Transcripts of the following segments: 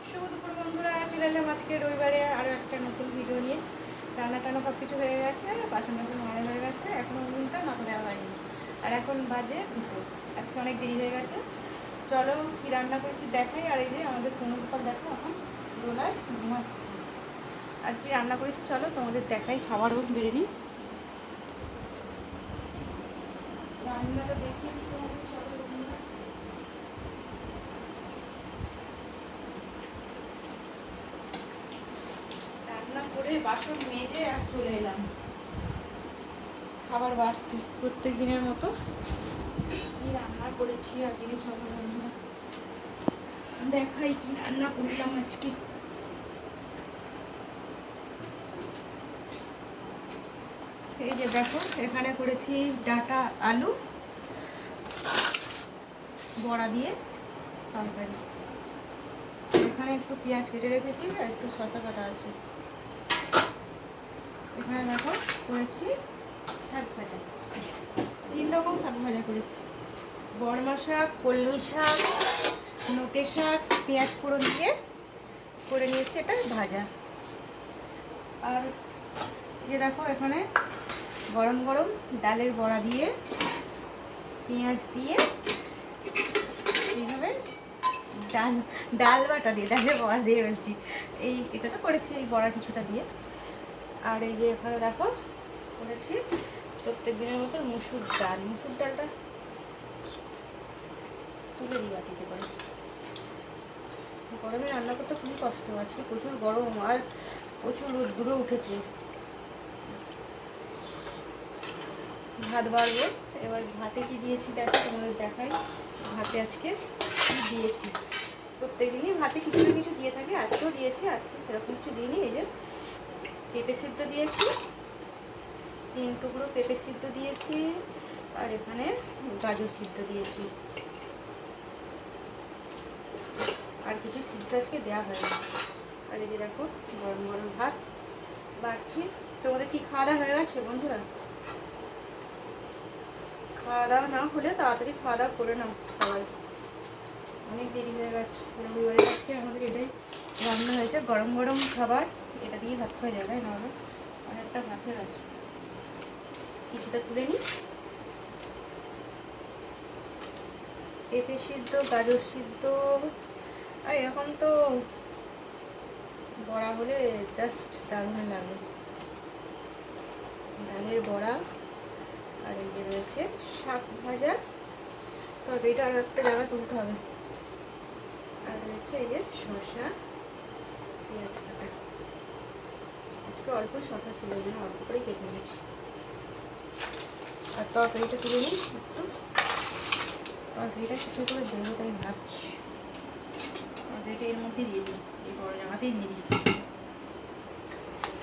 শুভ দুপুর বন্ধুরা, চলে এলাম আজকে রবিবারে আরও একটা নতুন ভিডিও নিয়ে। রান্না টান্না সব কিছু হয়ে গেছে, বাসন টাসন মাজা হয়ে গেছে, এখনও উনুনটা মাথা দেওয়া হয়নি। আর এখন বাজে 2টো। আজকে অনেক দেরি হয়ে গেছে। চলো কি রান্না করছি দেখাই। আর এই যে আমাদের সোনু গোপাল দেখো এখন দোলায় ঘুমাচ্ছি। আর কি রান্না করেছি চলো তোমাদের দেখাই, খাবারও বেড়ে নিই। রান্নাটা দেখিয়ে দিই তোমাদের, চলো বন্ধুরা। রান্না করে বাসন মেজে আর চলে এলাম খাবার বাড়তে। প্রত্যেক দিনের মতো কি রান্না করেছি আর জিনিস বন্ধুরা দেখাই কি রান্না করলাম আজকে। এই যে দেখো, এখানে করেছি ডাঁটা আলু বড়া দিয়ে তরকারি। এখানে একটু পেঁয়াজ কেটে রেখেছি আর একটু শসা কাটা আছে। এখানে দেখো করেছি শাক ভাজা, 3 রকম শাক ভাজা করেছি। বড়মা শাক, কলমি শাক, নোটে শাক, পেঁয়াজ ফোড়ন দিয়ে করে নিয়েছি এটা ভাজা। আর এই দেখো এখানে গরম গরম ডালের বড়া দিয়ে পেঁয়াজ দিয়ে এইভাবে ডাল বাটা দিয়ে ডালের বড়া দিয়ে বলছি, এটা তো করেছি এই বড়া কিছুটা দিয়ে। আর এই যে এখানে দেখো করেছি প্রত্যেক দিনের মতো মুসুর ডালটা তুলে দিই বাটিতে করে। গরমে রান্না করতে খুবই কষ্ট, আজকে প্রচুর গরম আর প্রচুর রোদ্দুরে উঠেছে। ভাত বাড়বো এবার। ভাতে কি দিয়েছি দেখো তোমাদের দেখাই। ভাতে আজকে কি দিয়েছি, প্রত্যেকদিনই ভাতে কিছু না কিছু দিয়ে থাকে, আজকেও দিয়েছি। আজকে সেরকম কিছু দিইনি। এই যে পেঁপে সিদ্ধ দিয়েছি, 3 টুকরো পেঁপে সিদ্ধ দিয়েছি, আর এখানে গাজর সিদ্ধ দিয়েছি। আর কিছু সিদ্ধ আজকে দেওয়া হয়নি। আর এই যে দেখো গরম গরম ভাত বাড়ছি। তোমাদের কি খাওয়া দাওয়া হয়ে গেছে বন্ধুরা? খাওয়া দাওয়া না হলে তাড়াতাড়ি খাওয়া দাওয়া করে নাও সবাই, অনেক দেরি হয়ে গেছে। রবিবারে আজকে আমাদের এটাই রান্না হয়েছে, গরম গরম খাবার। এটা দিয়ে ভাত খাওয়া যাবে, নাহলে অনেকটা ভাত হয়ে গেছে। কিছুটা তুলে নিই। পেঁপে সিদ্ধ, গাজর সিদ্ধ আর এরকম তো বড়া হলে জাস্ট দারুণ লাগে। ডালের বড়া, আর এই যে রয়েছে শাক ভাজা, তরকারিটা আরও একটা জায়গা তুলতে হবে। আর রয়েছে এই যে শসা, পেঁয়াজ কাটা। আজকে অল্প শসা ছিল, এই জন্য অল্প করে কেটে নিয়েছি। আর তরকারিটা তুলে নিই একটু, তরকারিটা কিছু করে দেবো তাই ভাবছি। তরকারিটা এর মধ্যে দিয়ে দিই, এই বড় জামাতেই দিয়ে দিই।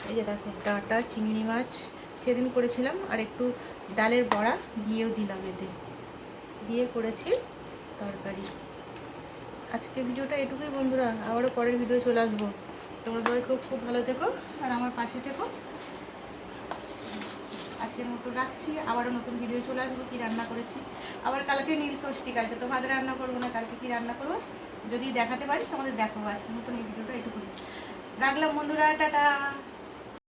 এই যে দেখো ডাঁটা চিংড়ি মাছ সেদিন করেছিলাম, আর একটু ডালের বড়া দিয়েও দিলাম, এতে দিয়ে করেছি তরকারি। আজকে ভিডিওটা এটুকুই বন্ধুরা, আবারও পরের ভিডিও চলে আসবো। তোমরা সবাই খুব খুব ভালো থেকো আর আমার পাশে থেকো। আজকের মতো রাখছি, আবারও নতুন ভিডিও চলে আসবো কী রান্না করেছি। আবার কালকে নীল ষষ্ঠী, কালকে তো ভাত রান্না করবো না, কালকে কী রান্না করবো যদি দেখাতে পারি তোমাদের দেখাবো। আজকের মতন এই ভিডিওটা এটুকুই রাখলাম বন্ধুরা, টাটা।